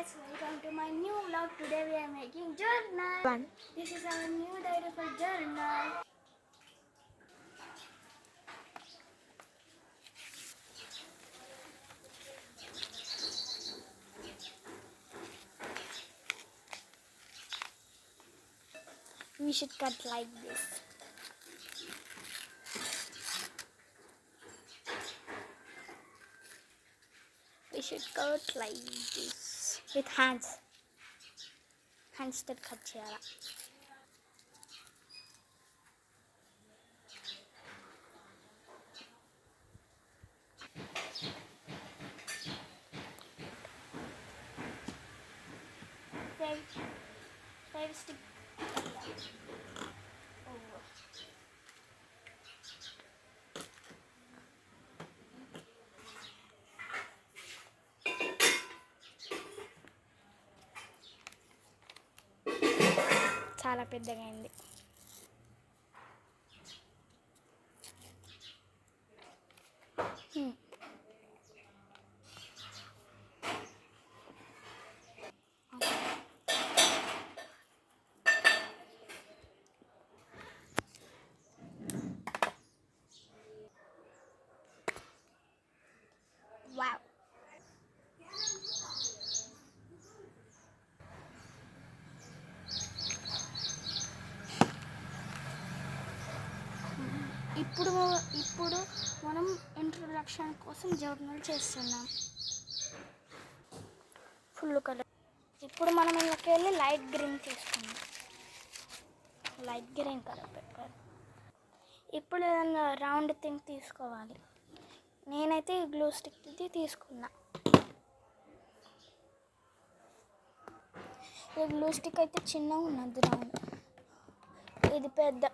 guys, welcome to my new vlog. Today we are making journal. This is our new diary for journal. We should cut like this. We should cut like this with hands. Hands to cut cheyala. Five stick. చాలా పెద్దగా అయింది. Wow. ఇప్పుడు మనం introduction కోసం journal చేస్తున్నాం. Full colour. ఇప్పుడు మనం ఇందులోకి వెళ్ళి లైట్ గ్రీన్ తీసుకున్నాం. లైట్ గ్రీన్ కలర్ పెట్టుకోవాలి. ఇప్పుడు ఏదన్నా రౌండ్ థింగ్ తీసుకోవాలి. నేనైతే గ్లూ స్టిక్ ఇది తీసుకున్నా. ఈ గ్లూ స్టిక్ అయితే చిన్నగా ఉన్నది రౌండ్. ఇది పెద్ద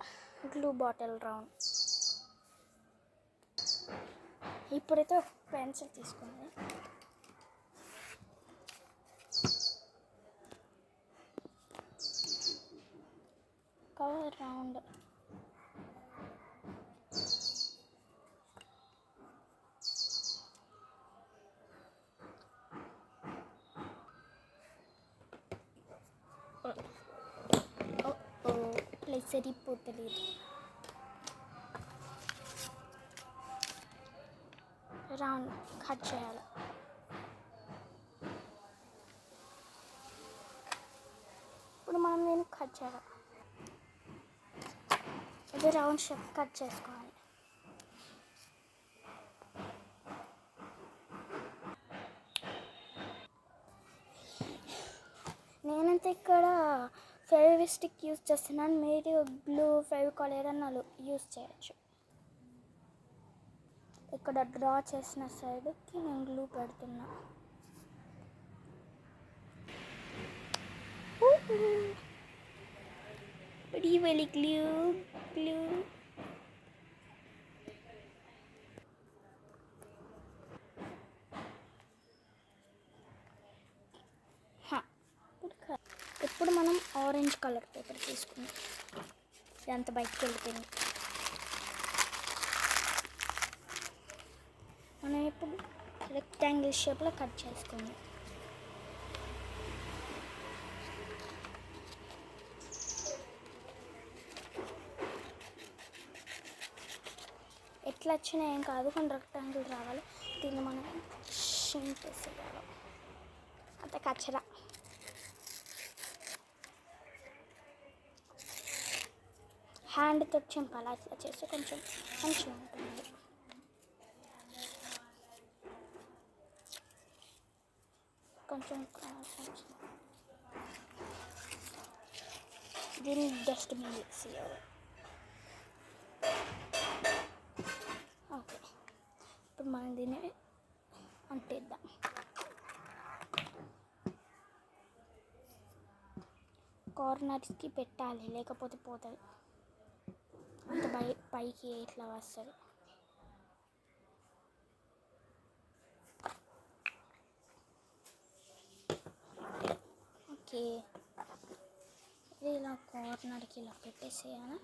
గ్లూ బాటిల్ రౌండ్. ఇప్పుడైతే ఒక పెన్సిల్ తీసుకుంది. Cover round. ప్లేస్ సరిపోతలేదు. రౌండ్ కట్ చేయాలి. ఇప్పుడు మనం నేను కట్ చేయాలి. ఇది రౌండ్ షేప్ కట్ చేసుకోవాలి. నేనైతే ఇక్కడ ఫెవిస్టిక్ యూజ్ చేస్తున్నాను. మీరు గ్లూ ఫెవికాల్ ఏదన్నా యూజ్ చేయొచ్చు. ఇక్కడ డ్రా చేసిన సైడ్కి నేను గ్లూ పెడుతున్నా. వెళ్ళి గ్లూ గ్లూ. ఇప్పుడు మనం ఆరెంజ్ కలర్ పేపర్ తీసుకున్నాం. ఇదంతా బయటకు వెళ్ళిపోయింది. మనం ఇప్పుడు రెక్టాంగిల్ షేప్లో కట్ చేసుకుందాం. ఎట్లా వచ్చినా ఏం కాదు, కొన్ని రెక్టాంగిల్ రావాలి. దీన్ని మనం షింక్ వేసేయాలి. అంత కచ్చరా. హ్యాండ్తో చింపాలి. అట్లా చేస్తే కొంచెం మంచిగా ఉంటుంది. కొంచెం దీన్ని డస్ట్బిన్ వేసేయాలి. ఓకే, ఇప్పుడు మనం దీన్ని అంటేద్దాం. కార్నర్స్కి పెట్టాలి, లేకపోతే పోతుంది. అంత పైకి ఇట్లా వస్తుంది. ఓకే, ఇది ఇలా కార్నర్కి ఇలా పెట్టేసేయాలి.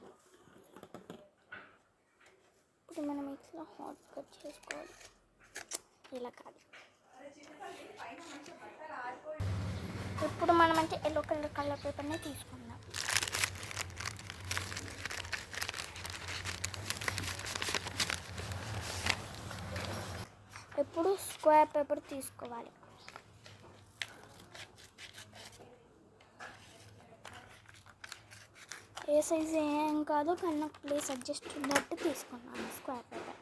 ఇప్పుడు మనం ఇట్లా హాట్ కట్ చేసుకోవాలి. ఇలా కాదు. ఇప్పుడు మనం అంటే ఎల్లో కలర్ పేపర్ని తీసుకుందాం. ఇప్పుడు స్క్వేర్ పేపర్ తీసుకోవాలి. ఏ సైజు ఏం కాదు, కానీ నాకు ప్లేస్ అడ్జస్ట్ ఉన్నట్టు తీసుకున్నాను స్క్వేర్ పేపర్.